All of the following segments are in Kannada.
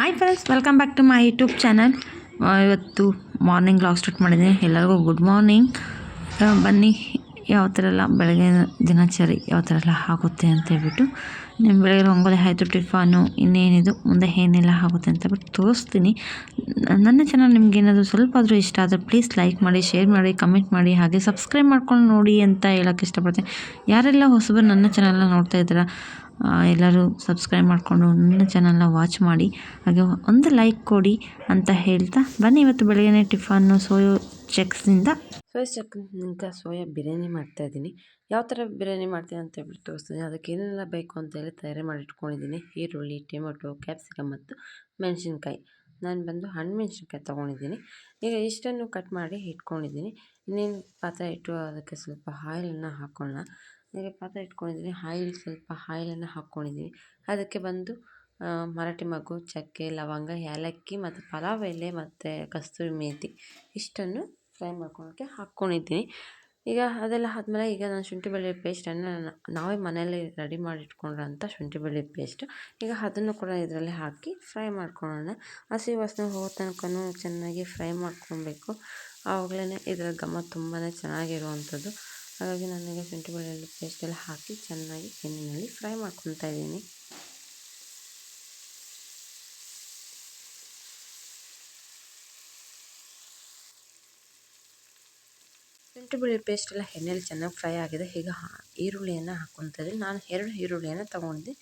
Hi friends, welcome back to my YouTube channel. ಇವತ್ತು ಮಾರ್ನಿಂಗ್ ವ್ಲಾಗ್ ಸ್ಟಾರ್ಟ್ ಮಾಡಿದ್ದೀನಿ. ಎಲ್ಲರಿಗೂ ಗುಡ್ ಮಾರ್ನಿಂಗ್. ಬನ್ನಿ ಯಾವ ಥರ ಎಲ್ಲ ಬೆಳಗ್ಗೆ ದಿನಚರಿ ಯಾವ ಥರ ಎಲ್ಲ ಆಗುತ್ತೆ ಅಂತ ಹೇಳ್ಬಿಟ್ಟು ನಿಮ್ಮ ಬೆಳಗ್ಗೆ ರಂಗೋಲಿ ಆಯಿತು, ಟಿಫಾನು, ಇನ್ನೇನಿದು ಮುಂದೆ ಏನೆಲ್ಲ ಆಗುತ್ತೆ ಅಂತ ಬಿಟ್ಟು ತೋರಿಸ್ತೀನಿ. ನನ್ನ ಚಾನಲ್ ನಿಮ್ಗೆ ಏನಾದರೂ ಸ್ವಲ್ಪ ಆದರೂ ಇಷ್ಟ ಆದರೆ ಪ್ಲೀಸ್ ಲೈಕ್ ಮಾಡಿ, ಶೇರ್ ಮಾಡಿ, ಕಮೆಂಟ್ ಮಾಡಿ, ಹಾಗೆ ಸಬ್ಸ್ಕ್ರೈಬ್ ಮಾಡ್ಕೊಂಡು ನೋಡಿ ಅಂತ ಹೇಳೋಕ್ಕೆ ಇಷ್ಟಪಡ್ತೀನಿ. ಯಾರೆಲ್ಲ ಹೊಸಬರು ನನ್ನ ಚಾನಲ್ನ ನೋಡ್ತಾ ಇದ್ದೀರಾ, ಎಲ್ಲರೂ ಸಬ್ಸ್ಕ್ರೈಬ್ ಮಾಡಿಕೊಂಡು ನನ್ನ ಚಾನಲ್ನ ವಾಚ್ ಮಾಡಿ, ಹಾಗೆ ಒಂದು ಲೈಕ್ ಕೊಡಿ ಅಂತ ಹೇಳ್ತಾ ಬನ್ನಿ. ಇವತ್ತು ಬೆಳಗ್ಗೆ ಟಿಫನ್ನು ಸೋಯಾ ಚಕ್ಸ್ನಿಂದ ಸೋಯಾ ಬಿರಿಯಾನಿ ಮಾಡ್ತಾಯಿದ್ದೀನಿ. ಯಾವ ಥರ ಬಿರಿಯಾನಿ ಮಾಡ್ತೀನಿ ಅಂತ ಹೇಳ್ಬಿಟ್ಟು ತೋರಿಸ್ತೀನಿ. ಅದಕ್ಕೆ ಏನೆಲ್ಲ ಬೇಕು ಅಂತೇಳಿ ತಯಾರಿ ಮಾಡಿ ಇಟ್ಕೊಂಡಿದ್ದೀನಿ. ಈರುಳ್ಳಿ, ಟೊಮೆಟೊ, ಕ್ಯಾಪ್ಸಿಕಮ್ ಮತ್ತು ಮೆಣಸಿನ್ಕಾಯಿ. ನಾನು ಬಂದು ಹಣ್ಣು ಮೆಣಸಿನ್ಕಾಯಿ ತೊಗೊಂಡಿದ್ದೀನಿ. ಈಗ ಇಷ್ಟನ್ನು ಕಟ್ ಮಾಡಿ ಇಟ್ಕೊಂಡಿದ್ದೀನಿ. ಇನ್ನೇನು ಪಾತ್ರೆ ಇಟ್ಟು ಅದಕ್ಕೆ ಸ್ವಲ್ಪ ಆಯಿಲನ್ನು ಹಾಕ್ಕೊಳ್ಳೋಣ. ಈಗ ಪಾತ್ರೆ ಇಟ್ಕೊಂಡಿದ್ದೀನಿ, ಸ್ವಲ್ಪ ಆಯಿಲನ್ನು ಹಾಕ್ಕೊಂಡಿದ್ದೀನಿ. ಅದಕ್ಕೆ ಬಂದು ಮರಾಠಿ ಮಗ್ಗು, ಚಕ್ಕೆ, ಲವಂಗ, ಏಲಕ್ಕಿ ಮತ್ತು ಪಲಾವ್ ಎಲೆ ಮತ್ತು ಕಸ್ತೂರಿ ಮೇಥಿ ಇಷ್ಟನ್ನು ಫ್ರೈ ಮಾಡ್ಕೊಳ್ಳೋಕ್ಕೆ ಹಾಕ್ಕೊಂಡಿದ್ದೀನಿ. ಈಗ ಅದೆಲ್ಲ ಆದಮೇಲೆ ಈಗ ನಾನು ಶುಂಠಿ ಬೆಳ್ಳುಳ್ಳಿ ಪೇಸ್ಟನ್ನು ನಾವೇ ಮನೆಯಲ್ಲಿ ರೆಡಿ ಮಾಡಿ ಇಟ್ಕೊಂಡ್ರಂಥ ಶುಂಠಿ ಬೆಳ್ಳುಳ್ಳಿ ಪೇಸ್ಟು, ಈಗ ಅದನ್ನು ಕೂಡ ಇದರಲ್ಲಿ ಹಾಕಿ ಫ್ರೈ ಮಾಡ್ಕೊಳ್ಳೋಣ. ಹಸಿ ವಾಸನೆ ಹೋಗೋ ತನಕನೂ ಚೆನ್ನಾಗಿ ಫ್ರೈ ಮಾಡ್ಕೊಬೇಕು. ಆವಾಗಲೇ ಇದರ ಘಮ ತುಂಬಾ ಚೆನ್ನಾಗಿರುವಂಥದ್ದು. ಹಾಗಾಗಿ ನಾನೀಗ ಶುಂಠಿ ಬೆಳ್ಳುಳ್ಳಿ ಪೇಸ್ಟೆಲ್ಲ ಹಾಕಿ ಚೆನ್ನಾಗಿ ಎಣ್ಣೆಯಲ್ಲಿ ಫ್ರೈ ಮಾಡ್ಕೊತಾ ಇದ್ದೀನಿ. ಶುಂಠಿ ಬೆಳ್ಳುಳ್ಳಿ ಪೇಸ್ಟೆಲ್ಲ ಎಣ್ಣೆಯಲ್ಲಿ ಚೆನ್ನಾಗಿ ಫ್ರೈ ಆಗಿದೆ. ಈಗ ಈರುಳ್ಳಿಯನ್ನು ಹಾಕ್ಕೊತಾ ಇದ್ದೀನಿ. ನಾನು 2 ಈರುಳ್ಳಿಯನ್ನು ತೊಗೊಂಡಿದ್ದೆ.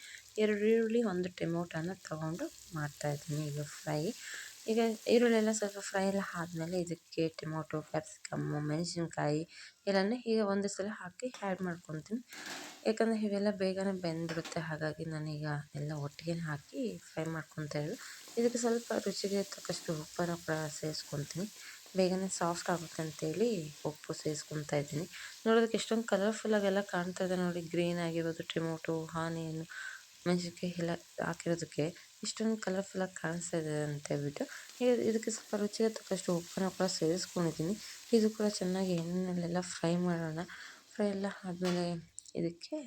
2 ಈರುಳ್ಳಿ, 1 ಟೊಮೊಟೊನ ತೊಗೊಂಡು ಮಾಡ್ತಾಯಿದ್ದೀನಿ ಈಗ ಫ್ರೈ. ಈಗ ಈರುಳ್ಳಿ ಎಲ್ಲ ಸ್ವಲ್ಪ ಫ್ರೈ ಎಲ್ಲ ಆದಮೇಲೆ ಇದಕ್ಕೆ ಟೊಮೊಟೊ, ಕ್ಯಾಪ್ಸಿಕಮ್ಮು, ಮೆಣಸಿನ್ಕಾಯಿ ಎಲ್ಲನೇ ಈಗ ಒಂದೇ ಸಲ ಹಾಕಿ ಆ್ಯಡ್ ಮಾಡ್ಕೊತೀನಿ. ಯಾಕಂದರೆ ಇವೆಲ್ಲ ಬೇಗನೆ ಬೆಂದ್ಬಿಡುತ್ತೆ. ಹಾಗಾಗಿ ನಾನೀಗ ಎಲ್ಲ ಒಟ್ಟಿಗೆ ಹಾಕಿ ಫ್ರೈ ಮಾಡ್ಕೊತಾ ಇರೋದು. ಇದಕ್ಕೆ ಸ್ವಲ್ಪ ರುಚಿಗೆ ತಕ್ಕಷ್ಟು ಉಪ್ಪನ್ನು ಕೂಡ ಸೇರಿಸ್ಕೊತೀನಿ. ಬೇಗನೆ ಸಾಫ್ಟ್ ಆಗುತ್ತೆ ಅಂತೇಳಿ ಉಪ್ಪು ಸೇರಿಸ್ಕೊತಾ ಇದ್ದೀನಿ. ನೋಡೋದಕ್ಕೆ ಎಷ್ಟೊಂದು ಕಲರ್ಫುಲ್ಲಾಗೆಲ್ಲ ಕಾಣ್ತಾ ಇದೆ ನೋಡಿ. ಗ್ರೀನ್ ಆಗಿರೋದು ಟೊಮೊಟೊ, ಆನಿಯನ್, ಮೆಣಸಿನ್ಕಾಯಿ ಎಲ್ಲ ಹಾಕಿರೋದಕ್ಕೆ ಇಷ್ಟೊಂದು ಕಲರ್ಫುಲ್ಲಾಗಿ ಕಾಣಿಸ್ತಾ ಇದೆ ಅಂತ ಹೇಳ್ಬಿಟ್ಟು ಈಗ ಇದಕ್ಕೆ ಸ್ವಲ್ಪ ರುಚಿಗೆ ತಕ್ಕಷ್ಟು ಉಪ್ಪನ್ನು ಕೂಡ ಸೇರಿಸ್ಕೊಂಡಿದ್ದೀನಿ. ಇದು ಕೂಡ ಚೆನ್ನಾಗಿ ಎಣ್ಣೆಯಲ್ಲೆಲ್ಲ ಫ್ರೈ ಮಾಡೋಣ. ಫ್ರೈ ಎಲ್ಲ ಆದಮೇಲೆ ಇದಕ್ಕೆ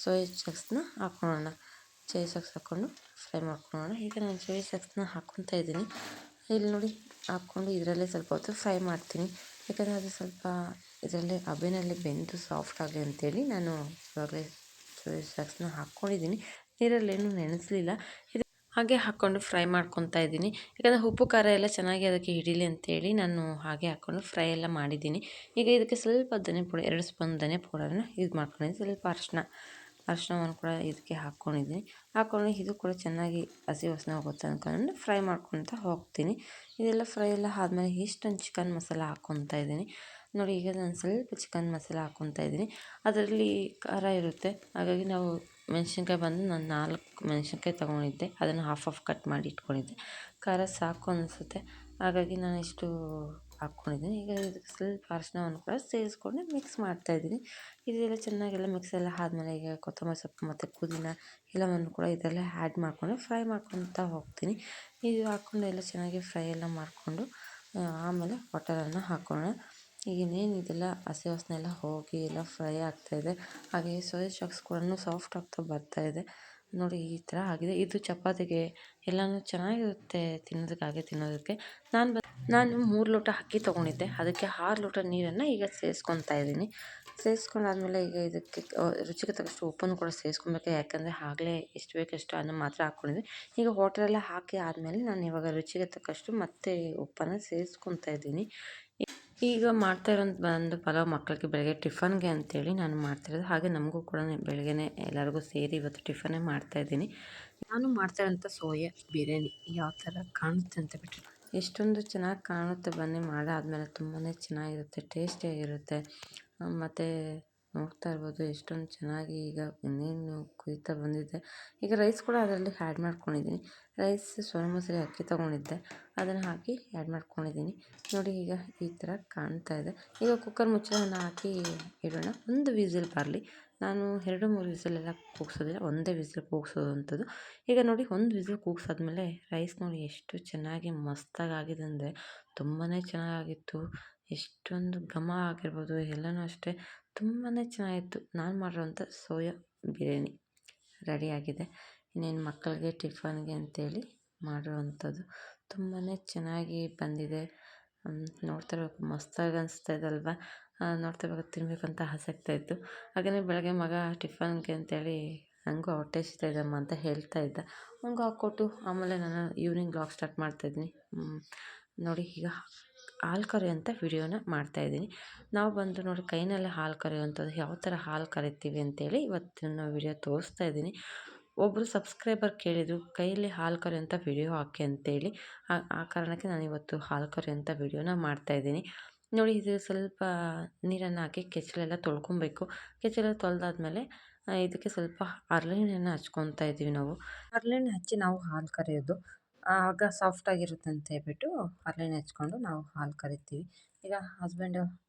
ಸೋಯಾ ಚಂಕ್ಸ್ನ ಹಾಕ್ಕೊಳ್ಳೋಣ. ಸೋಯಾ ಚಂಕ್ಸ್ ಹಾಕ್ಕೊಂಡು ಫ್ರೈ ಮಾಡ್ಕೊಳ್ಳೋಣ. ಈಗ ನಾನು ಸೋಯಾ ಚಂಕ್ಸ್ನ ಹಾಕ್ಕೊತಾ ಇದ್ದೀನಿ. ಇಲ್ಲಿ ನೋಡಿ, ಹಾಕ್ಕೊಂಡು ಇದರಲ್ಲೇ ಸ್ವಲ್ಪ ಹೊತ್ತು ಫ್ರೈ ಮಾಡ್ತೀನಿ. ಯಾಕಂದರೆ ಅದು ಸ್ವಲ್ಪ ಇದರಲ್ಲೇ ಹಬೆನಲ್ಲಿ ಬೆಂದು ಸಾಫ್ಟ್ ಆಗಲಿ ಅಂತೇಳಿ ನಾನು ಇವಾಗಲೇ ಸೋಯಾ ಸಾಸ್ನ ಹಾಕ್ಕೊಂಡಿದ್ದೀನಿ. ನೀರಲ್ಲೇನು ನೆನೆಸಲಿಲ್ಲ. ಇದು ಹಾಗೆ ಹಾಕ್ಕೊಂಡು ಫ್ರೈ ಮಾಡ್ಕೊತಾ ಇದ್ದೀನಿ. ಯಾಕಂದರೆ ಉಪ್ಪು ಖಾರ ಎಲ್ಲ ಚೆನ್ನಾಗಿ ಅದಕ್ಕೆ ಹಿಡೀಲಿ ಅಂತೇಳಿ ನಾನು ಹಾಗೆ ಹಾಕ್ಕೊಂಡು ಫ್ರೈ ಎಲ್ಲ ಮಾಡಿದ್ದೀನಿ. ಈಗ ಇದಕ್ಕೆ ಸ್ವಲ್ಪ ಧನಿಯಾ ಪುಡಿ, 2 ಸ್ಪೂನ್ ಧನಿಯಾ ಪೌಡರನ್ನ ಯೂಸ್ ಮಾಡ್ಕೊಂಡಿದ್ದೀನಿ. ಸ್ವಲ್ಪ ಅರಿಶಿಣವನ್ನು ಕೂಡ ಇದಕ್ಕೆ ಹಾಕ್ಕೊಂಡಿದ್ದೀನಿ. ಹಾಕ್ಕೊಂಡು ಇದು ಕೂಡ ಚೆನ್ನಾಗಿ ಹಸಿ ವಾಸನೆ ಹೋಗೋ ತನಕ ಫ್ರೈ ಮಾಡ್ಕೊತಾ ಹೋಗ್ತೀನಿ. ಇದೆಲ್ಲ ಫ್ರೈ ಎಲ್ಲ ಆದಮೇಲೆ ಇಷ್ಟೊಂದು ಚಿಕನ್ ಮಸಾಲ ಹಾಕ್ಕೊತಾ ಇದ್ದೀನಿ. ನೋಡಿ, ಈಗ ನಾನು ಸ್ವಲ್ಪ ಚಿಕನ್ ಮಸಾಲ ಹಾಕ್ಕೊತಾ ಇದ್ದೀನಿ. ಅದರಲ್ಲಿ ಖಾರ ಇರುತ್ತೆ. ಹಾಗಾಗಿ ನಾವು ಮೆಣಸಿನ್ಕಾಯಿ ಬಂದು ನಾನು 4 ಮೆಣಸಿನ್ಕಾಯಿ ತೊಗೊಂಡಿದ್ದೆ. ಅದನ್ನು ಹಾಫ್ ಕಟ್ ಮಾಡಿ ಇಟ್ಕೊಂಡಿದ್ದೆ. ಖಾರ ಸಾಕು ಅನಿಸುತ್ತೆ, ಹಾಗಾಗಿ ನಾನು ಇಷ್ಟು ಹಾಕ್ಕೊಂಡಿದ್ದೀನಿ. ಈಗ ಇದಕ್ಕೆ ಸ್ವಲ್ಪ ಅರಿಶಿಣವನ್ನು ಕೂಡ ಸೇರಿಸ್ಕೊಂಡು ಮಿಕ್ಸ್ ಮಾಡ್ತಾಯಿದ್ದೀನಿ. ಇದೆಲ್ಲ ಚೆನ್ನಾಗೆಲ್ಲ ಮಿಕ್ಸ್ ಎಲ್ಲ ಆದಮೇಲೆ ಈಗ ಕೊತ್ತಂಬರಿ ಸೊಪ್ಪು ಮತ್ತು ಪುದೀನ ಎಲ್ಲವನ್ನು ಕೂಡ ಇದರಲ್ಲೇ ಆ್ಯಡ್ ಮಾಡಿಕೊಂಡು ಫ್ರೈ ಮಾಡ್ಕೊತಾ ಹೋಗ್ತೀನಿ. ಇದು ಹಾಕ್ಕೊಂಡು ಎಲ್ಲ ಚೆನ್ನಾಗಿ ಫ್ರೈ ಎಲ್ಲ ಮಾಡಿಕೊಂಡು ಆಮೇಲೆ ವಾಟರನ್ನು ಹಾಕೋಣ. ಈಗ ಇನ್ನೇನು ಇದೆಲ್ಲ ಹಸಿ ವಾಸನೆ ಎಲ್ಲ ಹೋಗಿ ಎಲ್ಲ ಫ್ರೈ ಆಗ್ತಾಯಿದೆ. ಹಾಗೆ ಸೋಯಾ ಚಂಕ್ಸ್ ಕೂಡ ಸಾಫ್ಟ್ ಆಗ್ತಾ ಬರ್ತಾಯಿದೆ. ನೋಡಿ, ಈ ಥರ ಆಗಿದೆ. ಇದು ಚಪಾತಿಗೆ ಎಲ್ಲನೂ ಚೆನ್ನಾಗಿರುತ್ತೆ ತಿನ್ನೋದಕ್ಕೆ. ನಾನು 3 ಲೋಟ ಅಕ್ಕಿ ತೊಗೊಂಡಿದ್ದೆ. ಅದಕ್ಕೆ 6 ಲೋಟ ನೀರನ್ನು ಈಗ ಸೇರಿಸ್ಕೊತಾ ಇದ್ದೀನಿ. ಸೇರಿಸ್ಕೊಂಡಾದ್ಮೇಲೆ ಈಗ ಇದಕ್ಕೆ ರುಚಿಗೆ ತಕ್ಕಷ್ಟು ಉಪ್ಪನ್ನು ಕೂಡ ಸೇರಿಸ್ಕೊಬೇಕು. ಯಾಕಂದರೆ ಆಗಲೇ ಎಷ್ಟು ಬೇಕಷ್ಟು ಅನ್ನ ಮಾತ್ರ ಹಾಕ್ಕೊಂಡಿದ್ದೆ. ಈಗ ವಾಟರೆಲ್ಲ ಹಾಕಿ ಆದಮೇಲೆ ನಾನು ಇವಾಗ ರುಚಿಗೆ ತಕ್ಕಷ್ಟು ಮತ್ತೆ ಉಪ್ಪನ್ನು ಸೇರಿಸ್ಕೊತಾ ಇದ್ದೀನಿ. ಈಗ ಮಾಡ್ತಾ ಇರೋದು ಬಂದು ಪಲಾವ್ ಮಕ್ಕಳಿಗೆ ಬೆಳಗ್ಗೆ ಟಿಫನ್ಗೆ ಅಂತೇಳಿ ನಾನು ಮಾಡ್ತಾಯಿರೋದು. ಹಾಗೆ ನಮಗೂ ಕೂಡ ಬೆಳಗ್ಗೆನೇ ಎಲ್ಲರಿಗೂ ಸೇರಿ ಇವತ್ತು ಟಿಫನ್ನೇ ಮಾಡ್ತಾಯಿದ್ದೀನಿ. ನಾನು ಮಾಡ್ತಾಯಿರೋಂಥ ಸೋಯಾ ಬಿರಿಯಾನಿ ಯಾವ ಥರ ಕಾಣುತ್ತೆ ಅಂತ ಬಿಟ್ಟು ಎಷ್ಟೊಂದು ಚೆನ್ನಾಗಿ ಕಾಣುತ್ತೆ. ಬನ್ನಿ, ಮಾಡಾದ್ಮೇಲೆ ತುಂಬಾ ಚೆನ್ನಾಗಿರುತ್ತೆ, ಟೇಸ್ಟಿಯಾಗಿರುತ್ತೆ. ಮತ್ತು ನೋಡ್ತಾ ಇರ್ಬೋದು ಎಷ್ಟೊಂದು ಚೆನ್ನಾಗಿ ಈಗ ಇನ್ನೇನು ಕುದೀತಾ ಬಂದಿದೆ. ಈಗ ರೈಸ್ ಕೂಡ ಅದರಲ್ಲಿ ಆ್ಯಡ್ ಮಾಡ್ಕೊಂಡಿದ್ದೀನಿ. ರೈಸ್ ಸೋನಾ ಮಸೂರಿ ಅಕ್ಕಿ ತೊಗೊಂಡಿದ್ದೆ, ಅದನ್ನು ಹಾಕಿ ಆ್ಯಡ್ ಮಾಡ್ಕೊಂಡಿದ್ದೀನಿ. ನೋಡಿ, ಈಗ ಈ ಥರ ಕಾಣ್ತಾ ಇದೆ. ಈಗ ಕುಕ್ಕರ್ ಮುಚ್ಚಳವನ್ನು ಹಾಕಿ ಇಡೋಣ. 1 ವಿಸಿಲ್ ಬರಲಿ. ನಾನು 2-3 ವಿಸಿಲೆಲ್ಲ ಕೂಗ್ಸೋದಿಲ್ಲ, ಒಂದೇ ವಿಸಿಲ್ ಕೂಗ್ಸೋವಂಥದ್ದು. ಈಗ ನೋಡಿ, 1 ವಿಸಿಲ್ ಕೂಗ್ಸಾದ್ಮೇಲೆ ರೈಸ್ ನೋಡಿ ಎಷ್ಟು ಚೆನ್ನಾಗಿ ಮಸ್ತಾಗಿದೆ ಅಂದರೆ ತುಂಬಾ ಚೆನ್ನಾಗಿತ್ತು. ಎಷ್ಟೊಂದು ಘಮ ಆಗಿರ್ಬೋದು ಎಲ್ಲನೂ ಅಷ್ಟೇ ತುಂಬಾ ಚೆನ್ನಾಗಿತ್ತು. ನಾನು ಮಾಡಿರೋಂಥ ಸೋಯಾ ಬಿರಿಯಾನಿ ರೆಡಿಯಾಗಿದೆ. ಇನ್ನೇನು ಮಕ್ಕಳಿಗೆ ಟಿಫನ್ಗೆ ಅಂತೇಳಿ ಮಾಡುವಂಥದ್ದು. ತುಂಬಾ ಚೆನ್ನಾಗಿ ಬಂದಿದೆ. ನೋಡ್ತಾ ಇರ್ಬೇಕು, ಮಸ್ತಾಗಿ ಅನಿಸ್ತಾ ಇದೆ ಅಲ್ವಾ? ನೋಡ್ತಾ ಇರುವಾಗ ತಿನ್ನಬೇಕಂತ ಆಸಕ್ತಿ ಇತ್ತು. ಹಾಗೆಯೇ ಬೆಳಗ್ಗೆ ಮಗ ಟಿಫನ್ಗೆ ಅಂತೇಳಿ ನನಗೂ ಹೊಟ್ಟೆ ಹಸಿತಾ ಇದೆಯಮ್ಮ ಅಂತ ಹೇಳ್ತಾ ಇದ್ದ. ಅವ್ನಿಗೂ ಹಾಕ್ಕೊಟ್ಟು ಆಮೇಲೆ ನಾನು ಈವ್ನಿಂಗ್ ವ್ಲಾಗ್ ಸ್ಟಾರ್ಟ್ ಮಾಡ್ತಾಯಿದ್ದೀನಿ. ನೋಡಿ, ಈಗ ಹಾಲು ಕರೆಯುವಂಥ ವಿಡಿಯೋನ ಮಾಡ್ತಾಯಿದ್ದೀನಿ. ನಾವು ಬಂದು ನೋಡಿ ಕೈನಲ್ಲೇ ಹಾಲು ಕರೆಯುವಂಥದ್ದು, ಯಾವ ಥರ ಹಾಲು ಕರಿತೀವಿ ಅಂತೇಳಿ ಇವತ್ತಿನ ವಿಡಿಯೋ ತೋರಿಸ್ತಾ ಇದ್ದೀನಿ. ಒಬ್ಬರು ಸಬ್ಸ್ಕ್ರೈಬರ್ ಕೇಳಿದರು ಕೈಯಲ್ಲಿ ಹಾಲು ಕರೆಯುವಂಥ ವಿಡಿಯೋ ಹಾಕಿ ಅಂತೇಳಿ. ಆ ಕಾರಣಕ್ಕೆ ನಾನಿವತ್ತು ಹಾಲು ಕರೆಯುವಂಥ ವಿಡಿಯೋನ ಮಾಡ್ತಾಯಿದ್ದೀನಿ. ನೋಡಿ, ಇದು ಸ್ವಲ್ಪ ನೀರನ್ನು ಹಾಕಿ ಕೆಚ್ಚಲೆಲ್ಲ ತೊಳ್ಕೊಬೇಕು. ಕೆಚ್ಚಲೆಲ್ಲ ತೊಳೆದಾದ್ಮೇಲೆ ಇದಕ್ಕೆ ಸ್ವಲ್ಪ ಹರಳೆಣ್ಣೆನ ಹಚ್ಕೊತಾ ಇದ್ದೀವಿ ನಾವು. ಹರಳೆಣ್ಣೆ ಹಚ್ಚಿ ನಾವು ಹಾಲು ಕರೆಯೋದು, ಆಗ ಸಾಫ್ಟಾಗಿರುತ್ತೆ ಅಂತ ಹೇಳ್ಬಿಟ್ಟು ಹರಳೆಣ್ಣೆ ಹಚ್ಕೊಂಡು ನಾವು ಹಾಲು ಕರಿತೀವಿ. ಈಗ ಹಸ್ಬೆಂಡು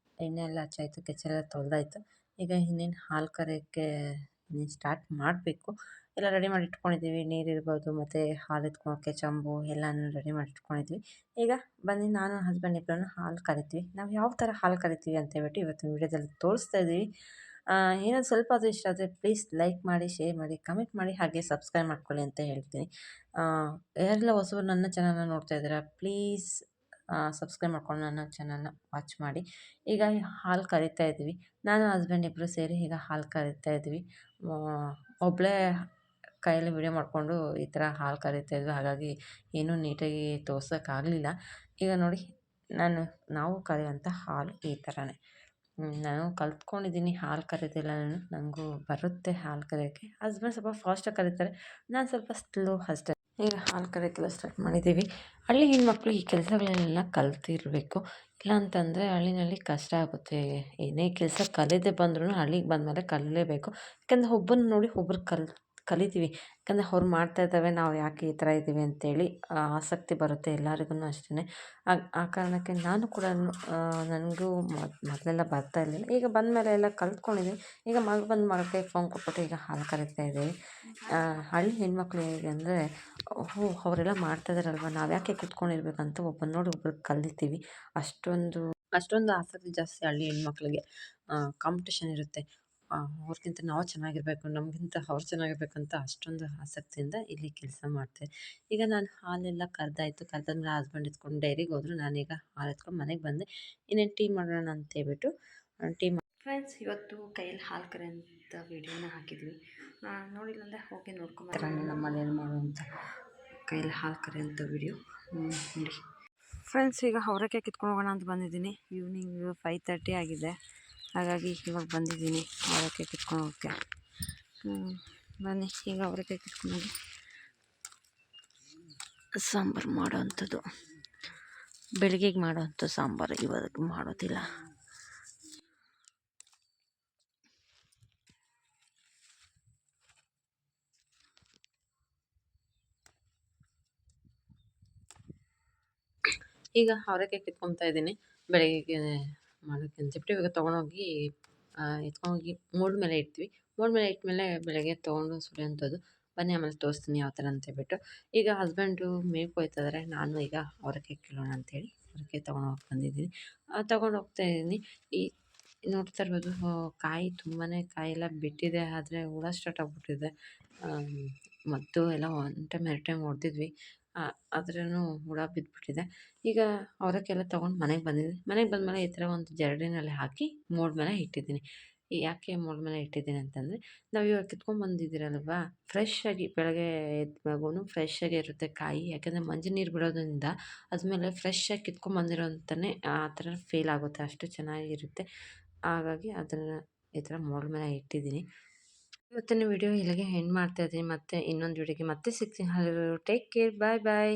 ಎಣ್ಣೆ ಎಲ್ಲ ಹಚ್ಚಾಯಿತು, ಕೆಚ್ಚಲೆಲ್ಲ ತೊಳೆದಾಯ್ತು. ಈಗ ಇನ್ನೇನು ಹಾಲು ಕರೆಯೋಕ್ಕೆ ಸ್ಟಾರ್ಟ್ ಮಾಡಬೇಕು. ಎಲ್ಲ ರೆಡಿ ಮಾಡಿ ಇಟ್ಕೊಂಡಿದ್ದೀವಿ. ನೀರಿರ್ಬೋದು ಮತ್ತು ಹಾಲು ಎತ್ಕೊಳೋಕ್ಕೆ ಚಂಬು ಎಲ್ಲನೂ ರೆಡಿ ಮಾಡಿ ಇಟ್ಕೊಂಡಿದ್ವಿ. ಈಗ ಬನ್ನಿ, ನಾನು ಹಸ್ಬೆಂಡ್ ಇಬ್ಬರನ್ನು ಹಾಲು ಕರಿತೀವಿ. ನಾವು ಯಾವ ಥರ ಹಾಲು ಕರಿತೀವಿ ಅಂತ ಹೇಳ್ಬಿಟ್ಟು ಇವತ್ತಿನ ವಿಡಿಯೋದಲ್ಲಿ ತೋರಿಸ್ತಾ ಇದ್ದೀವಿ. ಏನಾದ್ರು ಸ್ವಲ್ಪ ಅದು ಇಷ್ಟ ಆದರೆ ಪ್ಲೀಸ್ ಲೈಕ್ ಮಾಡಿ, ಶೇರ್ ಮಾಡಿ, ಕಮೆಂಟ್ ಮಾಡಿ, ಹಾಗೆ ಸಬ್ಸ್ಕ್ರೈಬ್ ಮಾಡ್ಕೊಳ್ಳಿ ಅಂತ ಹೇಳ್ತೀನಿ. ಯಾರೆಲ್ಲ ಹೊಸಬರು ನನ್ನ ಚಾನಲ್ನ ನೋಡ್ತಾ ಇದ್ದೀರಾ, ಪ್ಲೀಸ್ ಸಬ್ಸ್ಕ್ರೈಬ್ ಮಾಡ್ಕೊಂಡು ನನ್ನ ಚಾನಲ್ನ ವಾಚ್ ಮಾಡಿ. ಈಗ ಹಾಲು ಕರಿತಾ ಇದ್ದೀವಿ. ನಾನು ಹಸ್ಬೆಂಡ್ ಇಬ್ಬರು ಸೇರಿ ಈಗ ಹಾಲು ಕರಿತಾ ಇದ್ವಿ. ಒಬ್ಬಳೇ ಕೈಯಲ್ಲಿ ವಿಡಿಯೋ ಮಾಡಿಕೊಂಡು ಈ ಥರ ಹಾಲು ಕರಿತಾ ಇದ್ವಿ. ಹಾಗಾಗಿ ಏನೂ ನೀಟಾಗಿ ತೋರ್ಸೋಕ್ಕಾಗಲಿಲ್ಲ. ಈಗ ನೋಡಿ, ನಾವು ಕರೆಯುವಂಥ ಹಾಲು ಈ ಥರನೇ. ನಾನು ಕಲ್ತ್ಕೊಂಡಿದ್ದೀನಿ ಹಾಲು ಕರೆಯೋದೆಲ್ಲ. ನನಗೂ ಬರುತ್ತೆ ಹಾಲು ಕರೆಯೋಕ್ಕೆ. ಹಸ್ಬೆಂಡ್ ಸ್ವಲ್ಪ ಫಾಸ್ಟಾಗಿ ಕರೀತಾರೆ, ನಾನು ಸ್ವಲ್ಪ ಸ್ಲೋ ಅಷ್ಟೇ. ಈಗ ಹಾಲು ಕರೆಯೋಕ್ಕೆಲ್ಲ ಸ್ಟಾರ್ಟ್ ಮಾಡಿದ್ದೀವಿ. ಹಳ್ಳಿ ಹೆಣ್ಮಕ್ಳು ಈ ಕೆಲಸಗಳನ್ನೆಲ್ಲ ಕಲ್ತಿರಬೇಕು. ಇಲ್ಲ ಅಂತಂದರೆ ಹಳ್ಳಿನಲ್ಲಿ ಕಷ್ಟ ಆಗುತ್ತೆ. ಏನೇ ಕೆಲಸ ಕಲಿಯದೆ ಬಂದ್ರೂ ಹಳ್ಳಿಗೆ ಬಂದಮೇಲೆ ಕಲಿಯಲೇಬೇಕು. ಯಾಕಂದರೆ ಒಬ್ಬರನ್ನ ನೋಡಿ ಒಬ್ರು ಕಲಿತೀವಿ. ಯಾಕಂದರೆ ಅವ್ರು ಮಾಡ್ತಾ ಇದ್ದಾವೆ, ನಾವು ಯಾಕೆ ಈ ಥರ ಇದ್ದೀವಿ ಅಂತೇಳಿ ಆಸಕ್ತಿ ಬರುತ್ತೆ ಎಲ್ಲರಿಗೂ ಅಷ್ಟೇ. ಆ ಕಾರಣಕ್ಕೆ ನಾನು ಕೂಡ ನನಗೂ ಮೊದಲೆಲ್ಲ ಬರ್ತಾ ಇರಲಿಲ್ಲ. ಈಗ ಬಂದಮೇಲೆ ಎಲ್ಲ ಕಲ್ತ್ಕೊಂಡಿದ್ದೀನಿ. ಈಗ ಮಗಕ್ಕೆ ಫೋನ್ ಕೊಟ್ಬಿಟ್ಟು ಈಗ ಹಾಲು ಕರಿತಾ ಇದ್ದೀವಿ. ಹಳ್ಳಿ ಹೆಣ್ಮಕ್ಳು ಹೇಗೆ ಅಂದರೆ, ಅವರೆಲ್ಲ ಮಾಡ್ತಾಯಿದ್ದಾರಲ್ವ, ನಾವು ಯಾಕೆ ಕೂತ್ಕೊಂಡಿರ್ಬೇಕಂತ ಒಬ್ಬರನ್ನ ನೋಡಿ ಒಬ್ರು ಕಲಿತೀವಿ. ಅಷ್ಟೊಂದು ಆಸಕ್ತಿ ಜಾಸ್ತಿ ಹಳ್ಳಿ ಹೆಣ್ಮಕ್ಳಿಗೆ. ಕಾಂಪಿಟೇಷನ್ ಇರುತ್ತೆ. ಅವ್ರಿಗಿಂತ ನಾವು ಚೆನ್ನಾಗಿರಬೇಕು, ನಮಗಿಂತ ಅವ್ರು ಚೆನ್ನಾಗಿರ್ಬೇಕಂತ ಅಷ್ಟೊಂದು ಆಸಕ್ತಿಯಿಂದ ಇಲ್ಲಿ ಕೆಲಸ ಮಾಡ್ತಾರೆ. ಈಗ ನಾನು ಹಾಲೆಲ್ಲ ಕರೆದಾಯ್ತು. ಕರೆದಾದ್ಮೇಲೆ ಹಸ್ಬೆಂಡ್ ಎತ್ಕೊಂಡು ಡೈರಿಗೆ ಹೋದ್ರು. ನಾನೀಗ ಹಾಲು ಎತ್ಕೊಂಡು ಮನೆಗೆ ಬಂದೆ. ಇನ್ನೇನು ಟೀ ಮಾಡೋಣ ಅಂತೇಳ್ಬಿಟ್ಟು ಫ್ರೆಂಡ್ಸ್, ಇವತ್ತು ಕೈಯಲ್ಲಿ ಹಾಲು ಕರೆಯೋಂಥ ವಿಡಿಯೋನ ಹಾಕಿದ್ವಿ. ನೋಡಿಲ್ಲ ಅಂದರೆ ಹೋಗಿ ನೋಡ್ಕೊಂಬರ್ತೀನಿ. ನಮ್ಮ ಮನೇಲಿ ಮಾಡುವಂಥ ಕೈಯಲ್ಲಿ ಹಾಲು ಕರೆಯೋಂಥ ವಿಡಿಯೋ ನೋಡಿ. ಫ್ರೆಂಡ್ಸ್, ಈಗ ಅವರೆಕಾಯಿ ಕಿತ್ಕೊಂಡು ಹೋಗೋಣ ಅಂತ ಬಂದಿದ್ದೀನಿ. ಈವ್ನಿಂಗ್ 5:30 ಆಗಿದೆ. ಹಾಗಾಗಿ ಇವಾಗ ಬಂದಿದ್ದೀನಿ ಅವರೆಕಾಯಿ ಕಿತ್ಕೊಂಡು ಹೋಗೋಕ್ಕೆ. ಬನ್ನಿ, ಈಗ ಅವರೆಕಾಯಿ ಕಿತ್ಕೊಂಡು ಹೋಗಿ ಸಾಂಬಾರು ಮಾಡೋವಂಥದ್ದು. ಬೆಳಗ್ಗೆಗೆ ಮಾಡೋವಂಥ ಸಾಂಬಾರು ಇವಾಗ ಮಾಡೋದಿಲ್ಲ. ಈಗ ಅವರೆಕಾಯಿ ಕಿತ್ಕೊತಾ ಇದ್ದೀನಿ ಬೆಳಗ್ಗೆಗೆ ಮಾಡೋಕ್ಕೆ ಅಂತೇಳ್ಬಿಟ್ಟು. ಇವಾಗ ತೊಗೊಂಡೋಗಿ ಎತ್ಕೊಂಡೋಗಿ ಮೋಡ್ ಮೇಲೆ ಇಡ್ತೀವಿ. ಮೋಡ್ ಮೇಲೆ ಇಟ್ಟಮೇಲೆ ಬೆಳಗ್ಗೆ ತೊಗೊಂಡು ಸುರಿಯೋಂಥದ್ದು. ಬನ್ನಿ ಆಮೇಲೆ ತೋರಿಸ್ತೀನಿ ಯಾವ ಥರ ಅಂತೇಳ್ಬಿಟ್ಟು. ಈಗ ಹಸ್ಬೆಂಡು ಮೇಯ್ಕೆ ಹೋಗ್ತಾಯಿದ್ದಾರೆ. ನಾನು ಈಗ ಅವರೆಕಾಯಿ ಕೀಳೋಣ ಅಂಥೇಳಿ ಅವರೆಕಾಯಿ ತೊಗೊಂಡೋಗಿ ಬಂದಿದ್ದೀನಿ. ತೊಗೊಂಡೋಗ್ತಾ ಇದ್ದೀನಿ. ನೋಡ್ತಾ ಇರ್ಬೋದು, ಕಾಯಿ ತುಂಬಾ ಕಾಯೆಲ್ಲ ಬಿಟ್ಟಿದೆ, ಆದರೆ ಹುಳ ಸ್ಟಾರ್ಟ್ ಆಗಿಬಿಟ್ಟಿದೆ. ಮದ್ದು ಎಲ್ಲ 1 ಟೈಮ್ 2 ಟೈಮ್ ಹೊಡೆದಿದ್ವಿ, ಆದ್ರೂ ಹುಳ ಬಿದ್ದುಬಿಟ್ಟಿದೆ. ಈಗ ಅವರೆಕಾಯಿ ಎಲ್ಲ ತೊಗೊಂಡು ಮನೆಗೆ ಬಂದಿದ್ದೀನಿ. ಮನೆಗೆ ಬಂದಮೇಲೆ ಈ ಥರ ಒಂದು ಜರಡಿನಲ್ಲಿ ಹಾಕಿ ಮೋಡ್ ಮೇಲೆ ಇಟ್ಟಿದ್ದೀನಿ. ಯಾಕೆ ಮೋಡ್ ಮೇಲೆ ಇಟ್ಟಿದ್ದೀನಿ ಅಂತಂದರೆ, ನಾವು ಇವಾಗ ಕಿತ್ಕೊಂಡ್ಬಂದಿದ್ದೀರಲ್ವ, ಫ್ರೆಶ್ಶಾಗಿ ಬೆಳಗ್ಗೆ ಎದ್ವಾಗೂ ಫ್ರೆಶ್ಶಾಗೇ ಇರುತ್ತೆ ಕಾಯಿ. ಯಾಕೆಂದರೆ ಮಂಜು ನೀರು ಬಿಡೋದ್ರಿಂದ ಅದ್ಮೇಲೆ ಫ್ರೆಶ್ಶಾಗಿ ಕಿತ್ಕೊಂಡ್ಬಂದಿರೋಂಥನೇ ಆ ಥರ ಫೀಲ್ ಆಗುತ್ತೆ. ಅಷ್ಟು ಚೆನ್ನಾಗಿರುತ್ತೆ. ಹಾಗಾಗಿ ಅದನ್ನು ಈ ಥರ ಮೋಡ್ ಮೇಲೆ ಇಟ್ಟಿದ್ದೀನಿ. ಇವತ್ತಿನ ವಿಡಿಯೋ ಇಲ್ಲಿಗೆ ಎಂಡ್ ಮಾಡ್ತಾಯಿದ್ದೀನಿ. ಮತ್ತೆ ಇನ್ನೊಂದು ವಿಡಿಯೋಗೆ ಮತ್ತೆ ಸಿಗ್ತೀನಿ. ಟೇಕ್ ಕೇರ್, ಬಾಯ್ ಬಾಯ್.